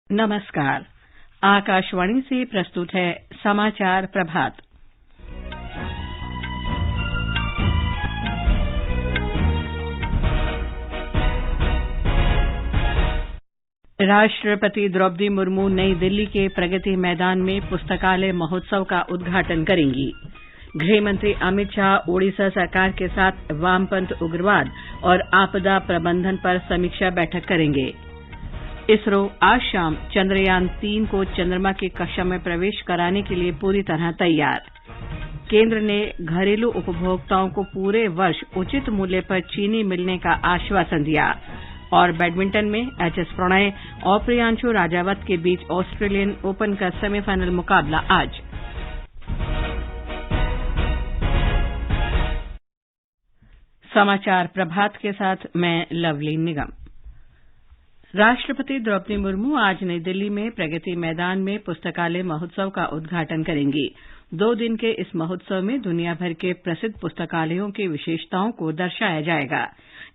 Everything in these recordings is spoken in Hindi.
नमस्कार। आकाशवाणी से प्रस्तुत है समाचार प्रभात। राष्ट्रपति द्रौपदी मुर्मू नई दिल्ली के प्रगति मैदान में पुस्तकालय महोत्सव का उद्घाटन करेंगी। गृहमंत्री अमित शाह ओडिशा सरकार के साथ वामपंथ उग्रवाद और आपदा प्रबंधन पर समीक्षा बैठक करेंगे। इसरो आज शाम चंद्रयान-3 को चंद्रमा की कक्षा में प्रवेश कराने के लिए पूरी तरह तैयार। केंद्र ने घरेलू उपभोक्ताओं को पूरे वर्ष उचित मूल्य पर चीनी मिलने का आश्वासन दिया। और बैडमिंटन में एचएस प्रणय और प्रियांशु राजावत के बीच ऑस्ट्रेलियन ओपन का सेमीफाइनल मुकाबला आज। समाचार प्रभात के साथ मैं लवली निगम। राष्ट्रपति द्रौपदी मुर्मू आज नई दिल्ली में प्रगति मैदान में पुस्तकालय महोत्सव का उद्घाटन करेंगी। 2 दिन के इस महोत्सव में दुनिया भर के प्रसिद्ध पुस्तकालयों की विशेषताओं को दर्शाया जाएगा।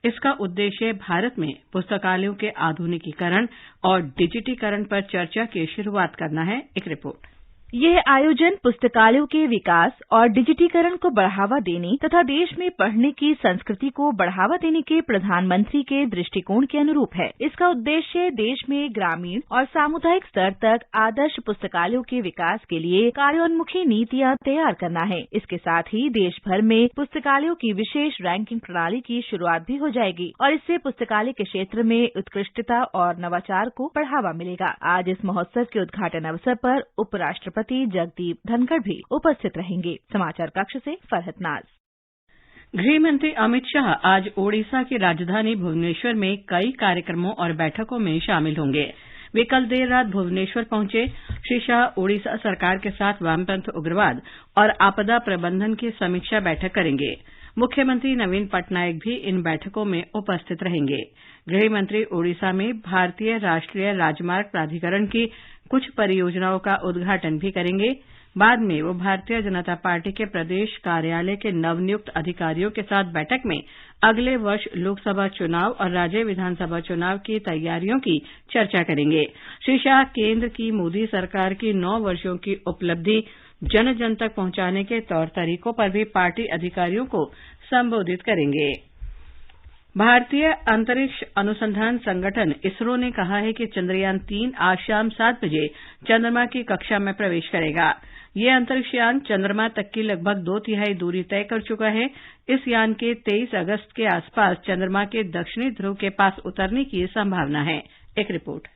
इसका उद्देश्य भारत में पुस्तकालयों के आधुनिकीकरण और डिजिटीकरण पर चर्चा की शुरुआत करना है। एक रिपोर्ट। यह आयोजन पुस्तकालयों के विकास और डिजिटीकरण को बढ़ावा देने तथा देश में पढ़ने की संस्कृति को बढ़ावा देने के प्रधानमंत्री के दृष्टिकोण के अनुरूप है। इसका उद्देश्य देश में ग्रामीण और सामुदायिक स्तर तक आदर्श पुस्तकालयों के विकास के लिए कार्योन्मुखी नीतियां तैयार करना है। इसके साथ ही देश भर में पुस्तकालयों की विशेष रैंकिंग प्रणाली की शुरुआत भी हो जाएगी और इससे पुस्तकालय के क्षेत्र में उत्कृष्टता और नवाचार को बढ़ावा मिलेगा। आज इस महोत्सव के उद्घाटन अवसर पर उपराष्ट्रपति जगदीप धनखड़ भी उपस्थित रहेंगे। समाचार कक्ष से फरहत नाज। गृहमंत्री अमित शाह आज ओडिशा की राजधानी भुवनेश्वर में कई कार्यक्रमों और बैठकों में शामिल होंगे। वे कल देर रात भुवनेश्वर पहुंचे। श्री शाह ओडिशा सरकार के साथ वामपंथ उग्रवाद और आपदा प्रबंधन की समीक्षा बैठक करेंगे। मुख्यमंत्री नवीन पटनायक भी इन बैठकों में उपस्थित रहेंगे। गृहमंत्री ओडिशा में भारतीय राष्ट्रीय राजमार्ग प्राधिकरण की कुछ परियोजनाओं का उद्घाटन भी करेंगे। बाद में वो भारतीय जनता पार्टी के प्रदेश कार्यालय के नवनियुक्त अधिकारियों के साथ बैठक में अगले वर्ष लोकसभा चुनाव और राज्य विधानसभा चुनाव की तैयारियों की चर्चा करेंगे। श्री शाह केंद्र की मोदी सरकार की 9 वर्षों की उपलब्धि जन जन तक पहुंचाने के तौर तरीकों पर भी पार्टी अधिकारियों को संबोधित करेंगे। भारतीय अंतरिक्ष अनुसंधान संगठन इसरो ने कहा है कि चंद्रयान-3 आज शाम 7 बजे चंद्रमा की कक्षा में प्रवेश करेगा। यह अंतरिक्ष यान चंद्रमा तक की लगभग 2/3 दूरी तय कर चुका है। इस यान के 23 अगस्त के आसपास चंद्रमा के दक्षिणी ध्रुव के पास उतरने की संभावना है। एक रिपोर्ट।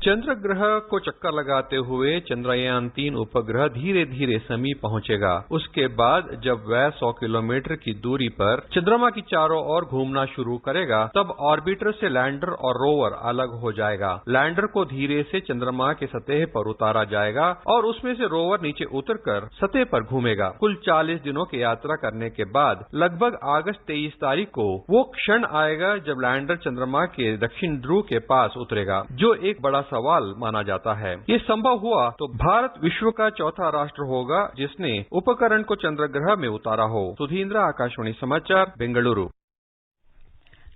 चंद्र ग्रह को चक्कर लगाते हुए चंद्रयान-3 उपग्रह धीरे धीरे समीप पहुंचेगा। उसके बाद जब वह 100 किलोमीटर की दूरी पर चंद्रमा की चारों ओर घूमना शुरू करेगा, तब ऑर्बिटर से लैंडर और रोवर अलग हो जाएगा। लैंडर को धीरे से चंद्रमा के सतह पर उतारा जाएगा और उसमें से रोवर नीचे उतरकर सतह पर घूमेगा। कुल 40 दिनों की यात्रा करने के बाद लगभग अगस्त 23 तारीख को वो क्षण आएगा जब लैंडर चंद्रमा के दक्षिण ध्रुव के पास उतरेगा, जो एक बड़ा सवाल माना जाता है। ये संभव हुआ तो भारत विश्व का चौथा राष्ट्र होगा जिसने उपकरण को चंद्र ग्रह में उतारा हो। सुधींद्र, आकाशवाणी समाचार, बेंगलुरु।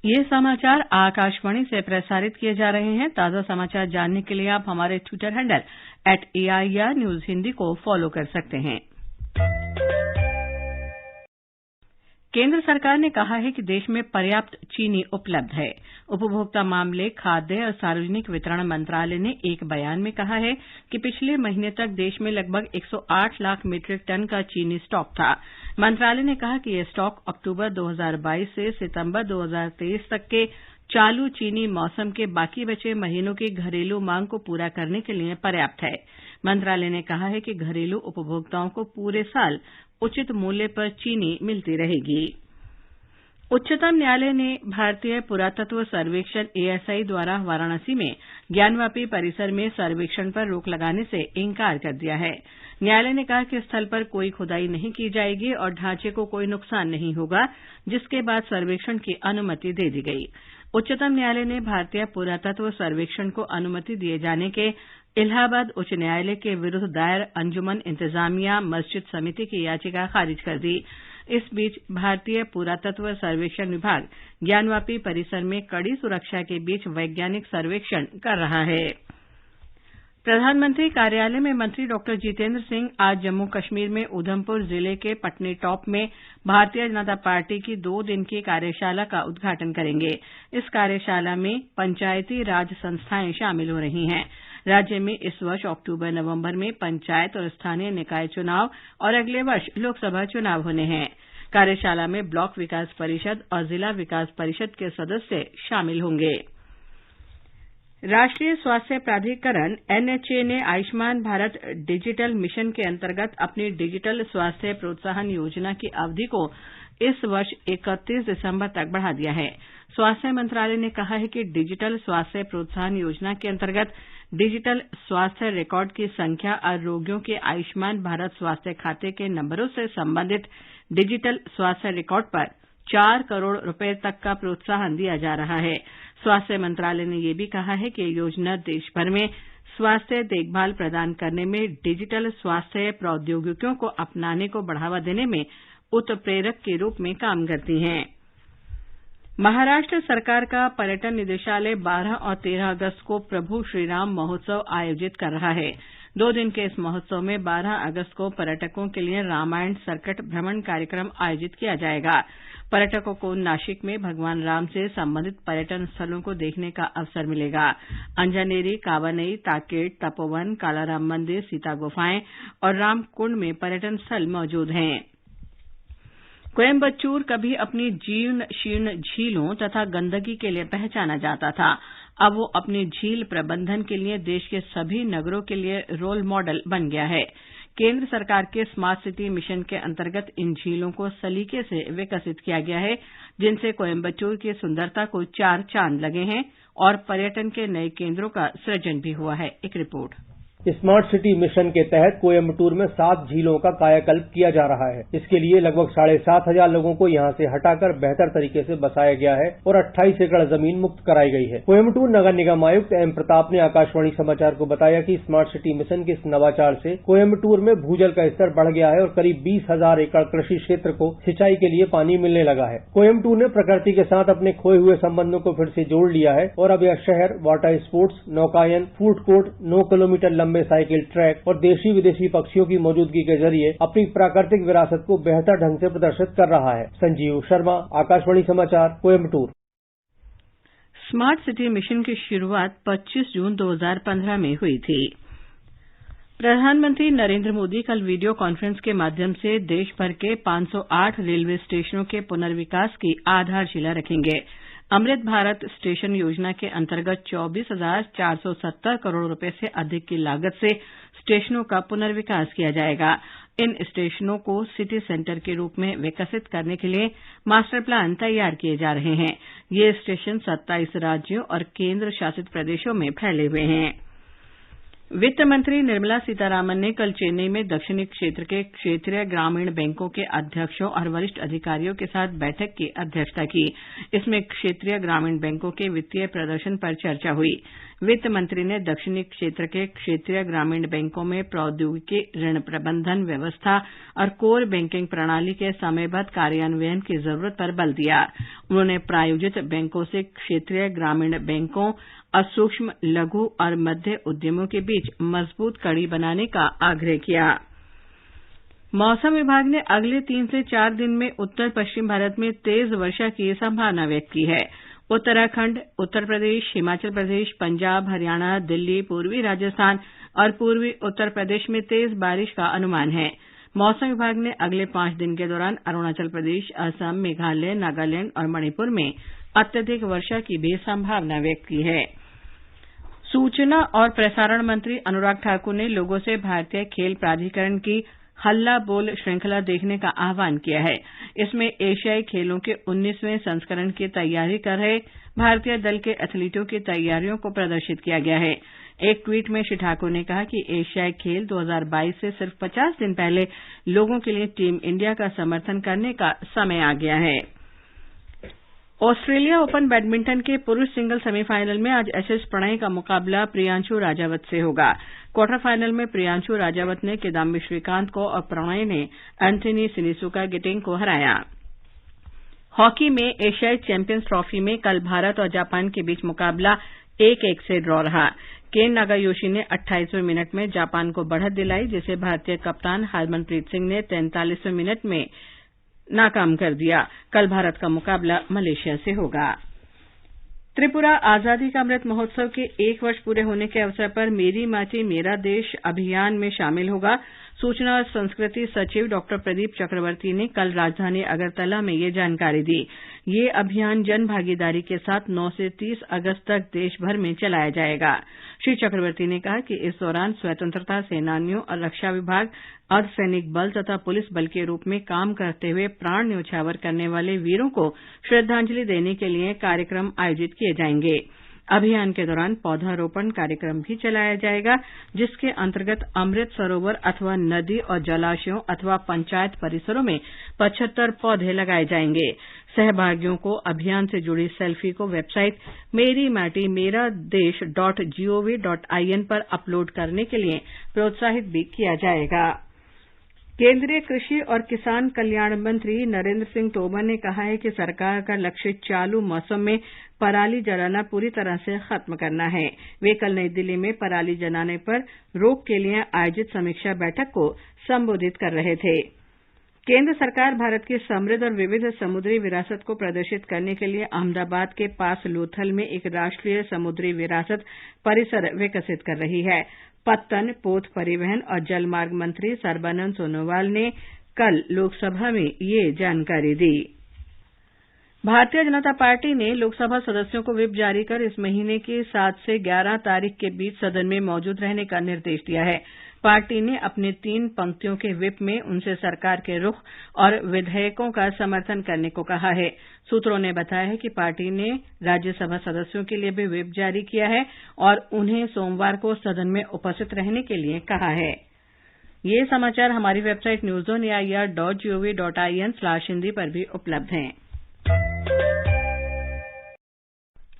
ये समाचार आकाशवाणी से प्रसारित किए जा रहे हैं। ताजा समाचार जानने के लिए आप हमारे Twitter handle @AIR news Hindi को फॉलो कर सकते हैं। केंद्र सरकार ने कहा है कि देश में पर्याप्त चीनी उपलब्ध है। उपभोक्ता मामले, खाद्य और सार्वजनिक वितरण मंत्रालय ने एक बयान में कहा है कि पिछले महीने तक देश में लगभग 108 लाख मीट्रिक टन का चीनी स्टॉक था। मंत्रालय ने कहा कि यह स्टॉक अक्टूबर 2022 से सितंबर 2023 तक के चालू चीनी मौसम के बाकी बचे महीनों की घरेलू मांग को पूरा करने के लिए पर्याप्त है। मंत्रालय ने कहा है कि घरेलू उपभोक्ताओं को पूरे साल उचित मूल्य पर चीनी मिलती रहेगी। उच्चतम न्यायालय ने भारतीय पुरातत्व सर्वेक्षण ASI द्वारा वाराणसी में ज्ञानवापी परिसर में सर्वेक्षण पर रोक लगाने से इंकार कर दिया है। न्यायालय ने कहा कि स्थल पर कोई खुदाई नहीं की जाएगी और ढांचे को कोई नुकसान नहीं होगा, जिसके बाद सर्वेक्षण की अनुमति दे दी गई। उच्चतम न्यायालय ने भारतीय पुरातत्व सर्वेक्षण को अनुमति दिए जाने के इलाहाबाद उच्च न्यायालय के विरुद्ध दायर अंजुमन इंतजामिया मस्जिद समिति की याचिका खारिज कर दी। इस बीच भारतीय पुरातत्व सर्वेक्षण विभाग ज्ञानवापी परिसर में कड़ी सुरक्षा के बीच वैज्ञानिक सर्वेक्षण कर रहा है। प्रधानमंत्री कार्यालय में मंत्री डॉक्टर जितेंद्र सिंह आज जम्मू कश्मीर में उधमपुर जिले के पटनीटॉप में भारतीय जनता पार्टी की 2 दिन की कार्यशाला का उद्घाटन करेंगे। इस कार्यशाला में पंचायती राज संस्थाएं शामिल हो रही हैं। राज्य में इस वर्ष अक्टूबर नवंबर में पंचायत और स्थानीय निकाय चुनाव और अगले वर्ष लोकसभा चुनाव होने हैं। कार्यशाला में ब्लॉक विकास परिषद और जिला विकास परिषद के सदस्य शामिल होंगे। राष्ट्रीय स्वास्थ्य प्राधिकरण एनएचए ने आयुष्मान भारत डिजिटल मिशन के अंतर्गत अपनी डिजिटल स्वास्थ्य प्रोत्साहन योजना की अवधि को इस वर्ष 31 दिसंबर तक बढ़ा दिया है। स्वास्थ्य मंत्रालय ने कहा है कि डिजिटल स्वास्थ्य प्रोत्साहन योजना के अंतर्गत डिजिटल स्वास्थ्य रिकॉर्ड की संख्या और रोगियों के आयुष्मान भारत स्वास्थ्य खाते के नंबरों से संबंधित डिजिटल स्वास्थ्य रिकॉर्ड पर 4 करोड़ रुपए तक का प्रोत्साहन दिया जा रहा है। स्वास्थ्य मंत्रालय ने यह भी कहा है कि योजना देश भर में स्वास्थ्य देखभाल प्रदान करने में डिजिटल स्वास्थ्य प्रौद्योगिकियों को अपनाने को बढ़ावा देने में उत्प्रेरक के रूप में काम करती है। महाराष्ट्र सरकार का पर्यटन निदेशालय 12 और 13 अगस्त को प्रभु श्रीराम महोत्सव आयोजित कर रहा है। 2 दिन के इस महोत्सव में 12 अगस्त को पर्यटकों के लिए रामायण सर्किट भ्रमण कार्यक्रम आयोजित किया जाएगा। पर्यटकों को नासिक में भगवान राम से संबंधित पर्यटन स्थलों को देखने का अवसर मिलेगा। अंजनेरी, कावनई, ताकेट, तपोवन, कालाराम मंदिर, सीता गुफाएं और रामकुंड में पर्यटन स्थल मौजूद हैं। कोयम्बटूर कभी अपनी जीर्ण शीर्ण झीलों तथा गंदगी के लिए पहचाना जाता था। अब वो अपनी झील प्रबंधन के लिए देश के सभी नगरों के लिए रोल मॉडल बन गया है। केंद्र सरकार के स्मार्ट सिटी मिशन के अंतर्गत इन झीलों को सलीके से विकसित किया गया है, जिनसे कोयम्बटूर की सुंदरता को 4 चांद लगे हैं और पर्यटन के नए केंद्रों का सृजन भी हुआ है। एक रिपोर्ट। स्मार्ट सिटी मिशन के तहत कोयम्बटूर में 7 झीलों का कायाकल्प किया जा रहा है। इसके लिए लगभग 7,500 लोगों को यहां से हटाकर बेहतर तरीके से बसाया गया है और 28 एकड़ जमीन मुक्त कराई गई है। कोयम्बटूर नगर निगम आयुक्त एम प्रताप ने आकाशवाणी समाचार को बताया कि स्मार्ट सिटी मिशन के इस नवाचार से कोयम्बटूर में भूजल का स्तर बढ़ गया है और करीब 20,000 एकड़ कृषि क्षेत्र को सिंचाई के लिए पानी मिलने लगा है। कोयम्बटूर ने प्रकृति के साथ अपने खोए हुए संबंधों को फिर से जोड़ लिया है और अब यह शहर वाटर स्पोर्ट्स, नौकायन, फूड कोर्ट, 9 किलोमीटर लंबे साइकिल ट्रैक और देशी विदेशी पक्षियों की मौजूदगी के जरिए अपनी प्राकृतिक विरासत को बेहतर ढंग से प्रदर्शित कर रहा है। संजीव शर्मा, आकाशवाणी समाचार, कोयम्बटूर। स्मार्ट सिटी मिशन की शुरुआत 25 जून 2015 में हुई थी। प्रधानमंत्री नरेंद्र मोदी कल वीडियो कॉन्फ्रेंस के माध्यम से देश भर के 508 रेलवे स्टेशनों के पुनर्विकास की आधारशिला रखेंगे। अमृत भारत स्टेशन योजना के अंतर्गत 24,470 करोड़ रुपए से अधिक की लागत से स्टेशनों का पुनर्विकास किया जाएगा। इन स्टेशनों को सिटी सेंटर के रूप में विकसित करने के लिए मास्टर प्लान तैयार किए जा रहे हैं। ये स्टेशन 27 राज्यों और केंद्र शासित प्रदेशों में फैले हुए हैं। वित्त मंत्री निर्मला सीतारामन ने कल चेन्नई में दक्षिणी क्षेत्र के क्षेत्रीय ग्रामीण बैंकों के अध्यक्षों और वरिष्ठ अधिकारियों के साथ बैठक की अध्यक्षता की। इसमें क्षेत्रीय ग्रामीण बैंकों के वित्तीय प्रदर्शन पर चर्चा हुई। वित्त मंत्री ने दक्षिणी क्षेत्र के क्षेत्रीय ग्रामीण बैंकों में प्रौद्योगिकी, ऋण प्रबंधन व्यवस्था और कोर बैंकिंग प्रणाली के समयबद्ध कार्यान्वयन की जरूरत पर बल दिया। उन्होंने प्रायोजित बैंकों से क्षेत्रीय ग्रामीण बैंकों और सूक्ष्म, लघु और मध्य उद्यमों के बीच मजबूत कड़ी बनाने का आग्रह किया। मौसम विभाग ने अगले 3 से 4 दिन में उत्तर पश्चिम भारत में तेज वर्षा की संभावना व्यक्त की है। उत्तराखंड, उत्तर प्रदेश, हिमाचल प्रदेश, पंजाब, हरियाणा, दिल्ली, पूर्वी राजस्थान और पूर्वी उत्तर प्रदेश में तेज बारिश का अनुमान है। मौसम विभाग ने अगले 5 दिन के दौरान अरुणाचल प्रदेश, असम, मेघालय, नागालैंड और मणिपुर में अत्यधिक वर्षा की भी संभावना व्यक्त की है। सूचना और प्रसारण मंत्री अनुराग ठाकुर ने लोगों से भारतीय खेल प्राधिकरण की हल्ला बोल श्रृंखला देखने का आह्वान किया है। इसमें एशियाई खेलों के 19वें संस्करण की तैयारी कर रहे भारतीय दल के एथलीटों की तैयारियों को प्रदर्शित किया गया है। एक ट्वीट में श्री ठाकुर ने कहा कि एशियाई खेल 2022 से सिर्फ 50 दिन पहले लोगों के लिए टीम इंडिया का समर्थन करने का समय आ गया है। ऑस्ट्रेलिया ओपन बैडमिंटन के पुरुष सिंगल सेमीफाइनल में आज एसएस प्रणय का मुकाबला प्रियांशु राजावत से होगा। क्वार्टर फाइनल में प्रियांशु राजावत ने किदाम्बी श्रीकांत को और प्रणय ने एंथनी सिनिसुका गिटिंग को हराया। हॉकी में एशियाई चैंपियंस ट्रॉफी में कल भारत और जापान के बीच मुकाबला 1-1 से ड्रॉ रहा। केन नागायोशी ने 28वें मिनट में जापान को बढ़त दिलाई, जिसे भारतीय कप्तान हरमनप्रीत सिंह ने 43वें मिनट में नाकाम कर दिया। कल भारत का मुकाबला मलेशिया से होगा। त्रिपुरा आजादी का अमृत महोत्सव के 1 वर्ष पूरे होने के अवसर पर मेरी माटी मेरा देश अभियान में शामिल होगा। सूचना और संस्कृति सचिव डॉक्टर प्रदीप चक्रवर्ती ने कल राजधानी अगरतला में ये जानकारी दी। ये अभियान जन भागीदारी के साथ 9 से 30 अगस्त तक देश भर में चलाया जाएगा। श्री चक्रवर्ती ने कहा कि इस दौरान स्वतंत्रता सेनानियों और रक्षा विभाग, अर्धसैनिक बल तथा पुलिस बल के रूप में काम करते हुए प्राण न्यौछावर करने वाले वीरों को श्रद्धांजलि देने के लिए कार्यक्रम आयोजित किए जाएंगे। अभियान के दौरान पौधारोपण कार्यक्रम भी चलाया जाएगा, जिसके अंतर्गत अमृत सरोवर अथवा नदी और जलाशयों अथवा पंचायत परिसरों में 75 पौधे लगाए जाएंगे। सहभागियों को अभियान से जुड़ी सेल्फी को वेबसाइट मेरी माटी मेरा देश .gov.in पर अपलोड करने के लिए प्रोत्साहित भी किया जाएगा। केंद्रीय कृषि और किसान कल्याण मंत्री नरेंद्र सिंह तोमर ने कहा है कि सरकार का लक्ष्य चालू मौसम में पराली जलाना पूरी तरह से खत्म करना है। वे कल नई दिल्ली में पराली जलाने पर रोक के लिए आयोजित समीक्षा बैठक को संबोधित कर रहे थे। केंद्र सरकार भारत की समृद्ध और विविध समुद्री विरासत को प्रदर्शित करने के लिए अहमदाबाद के पास लोथल में एक राष्ट्रीय समुद्री विरासत परिसर विकसित कर रही है। पत्तन, पोत परिवहन और जलमार्ग मंत्री सर्बानंद सोनोवाल ने कल लोकसभा में ये जानकारी दी। भारतीय जनता पार्टी ने लोकसभा सदस्यों को व्हिप जारी कर इस महीने की 7 से 11 तारीख के बीच सदन में मौजूद रहने का निर्देश दिया है। पार्टी ने अपने 3 पंक्तियों के व्हिप में उनसे सरकार के रुख और विधेयकों का समर्थन करने को कहा है। सूत्रों ने बताया है कि पार्टी ने राज्यसभा सदस्यों के लिए भी व्हिप जारी किया है और उन्हें सोमवार को सदन में उपस्थित रहने के लिए कहा है। ये समाचार हमारी वेबसाइट newsonair.gov.in/हिंदी पर भी उपलब्ध हैं।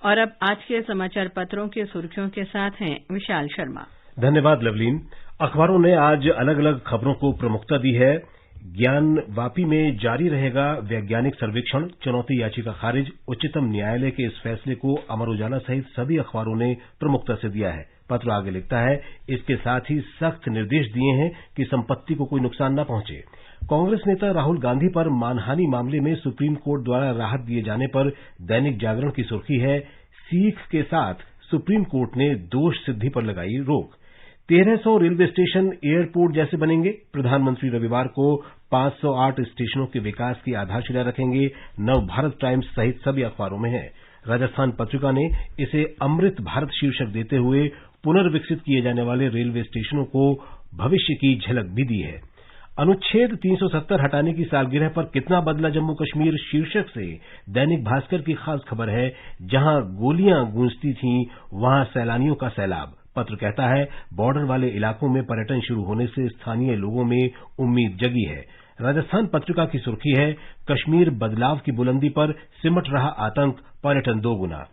और अब आज के समाचार पत्रों की सुर्खियों के साथ हैं विशाल शर्मा। धन्यवाद लवलीन। अखबारों ने आज अलग अलग खबरों को प्रमुखता दी है। ज्ञानवापी में जारी रहेगा वैज्ञानिक सर्वेक्षण, चुनौती याचिका खारिज, उच्चतम न्यायालय के इस फैसले को अमर उजाला सहित सभी अखबारों ने प्रमुखता से दिया है। पत्र आगे लिखता है, इसके साथ ही सख्त निर्देश दिए हैं कि संपत्ति को कोई नुकसान न पहुंचे। कांग्रेस नेता राहुल गांधी पर मानहानि मामले में सुप्रीम कोर्ट द्वारा राहत दिए जाने पर दैनिक जागरण की सुर्खी है, सीख के साथ सुप्रीम कोर्ट ने दोष सिद्धि पर लगाई रोक। 1300 रेलवे स्टेशन एयरपोर्ट जैसे बनेंगे। प्रधानमंत्री रविवार को 508 स्टेशनों के विकास की आधारशिला रखेंगे। नवभारत टाइम्स सहित सभी अखबारों में है। राजस्थान पत्रिका ने इसे अमृत भारत शीर्षक देते हुए पुनर्विकसित किए जाने वाले रेलवे स्टेशनों को भविष्य की झलक भी दी है। अनुच्छेद 370 हटाने की सालगिरह पर कितना बदला जम्मू कश्मीर शीर्षक से दैनिक भास्कर की खास खबर है, जहां गोलियां गूंजती थीं वहां सैलानियों का सैलाब। पत्र कहता है, बॉर्डर वाले इलाकों में पर्यटन शुरू होने से स्थानीय लोगों में उम्मीद जगी है। राजस्थान पत्रिका की सुर्खी है, कश्मीर बदलाव की बुलंदी पर सिमट रहा आतंक, पर्यटन दोगुना।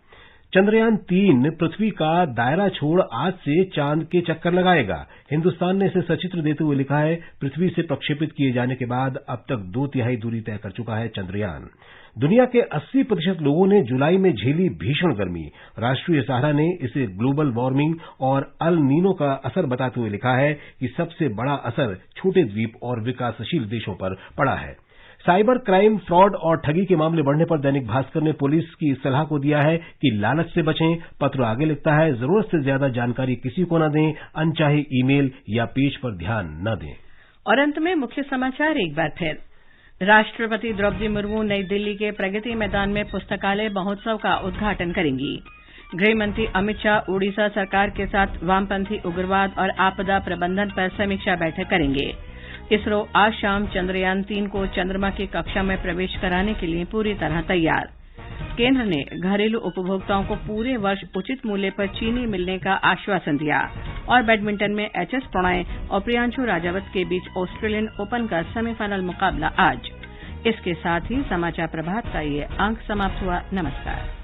चंद्रयान 3 पृथ्वी का दायरा छोड़ आज से चांद के चक्कर लगाएगा। हिंदुस्तान ने इसे सचित्र देते हुए लिखा है, पृथ्वी से प्रक्षेपित किए जाने के बाद अब तक 2/3 दूरी तय कर चुका है चंद्रयान। दुनिया के 80% लोगों ने जुलाई में झेली भीषण गर्मी। राष्ट्रीय सहारा ने इसे ग्लोबल वार्मिंग और अल नीनो का असर बताते हुए लिखा है कि सबसे बड़ा असर छोटे द्वीप और विकासशील देशों पर पड़ा है। साइबर क्राइम, फ्रॉड और ठगी के मामले बढ़ने पर दैनिक भास्कर ने पुलिस की सलाह को दिया है कि लालच से बचें। पत्र आगे लिखता है, जरूरत से ज्यादा जानकारी किसी को न दें, अनचाहे ईमेल या पेज पर ध्यान न दें। और अंत में मुख्य समाचार एक बार फिर। राष्ट्रपति द्रौपदी मुर्मू नई दिल्ली के प्रगति मैदान में पुस्तकालय महोत्सव का उद्घाटन करेंगी। गृहमंत्री अमित शाह ओडिशा सरकार के साथ वामपंथी उग्रवाद और आपदा प्रबंधन पर समीक्षा बैठक करेंगे। इसरो आज शाम चंद्रयान 3 को चंद्रमा की कक्षा में प्रवेश कराने के लिए पूरी तरह तैयार। केंद्र ने घरेलू उपभोक्ताओं को पूरे वर्ष उचित मूल्य पर चीनी मिलने का आश्वासन दिया। और बैडमिंटन में एचएस प्रणय और प्रियांशु राजावत के बीच ऑस्ट्रेलियन ओपन का सेमीफाइनल मुकाबला आज। इसके साथ ही समाचार प्रभात का ये अंक समाप्त हुआ। नमस्कार।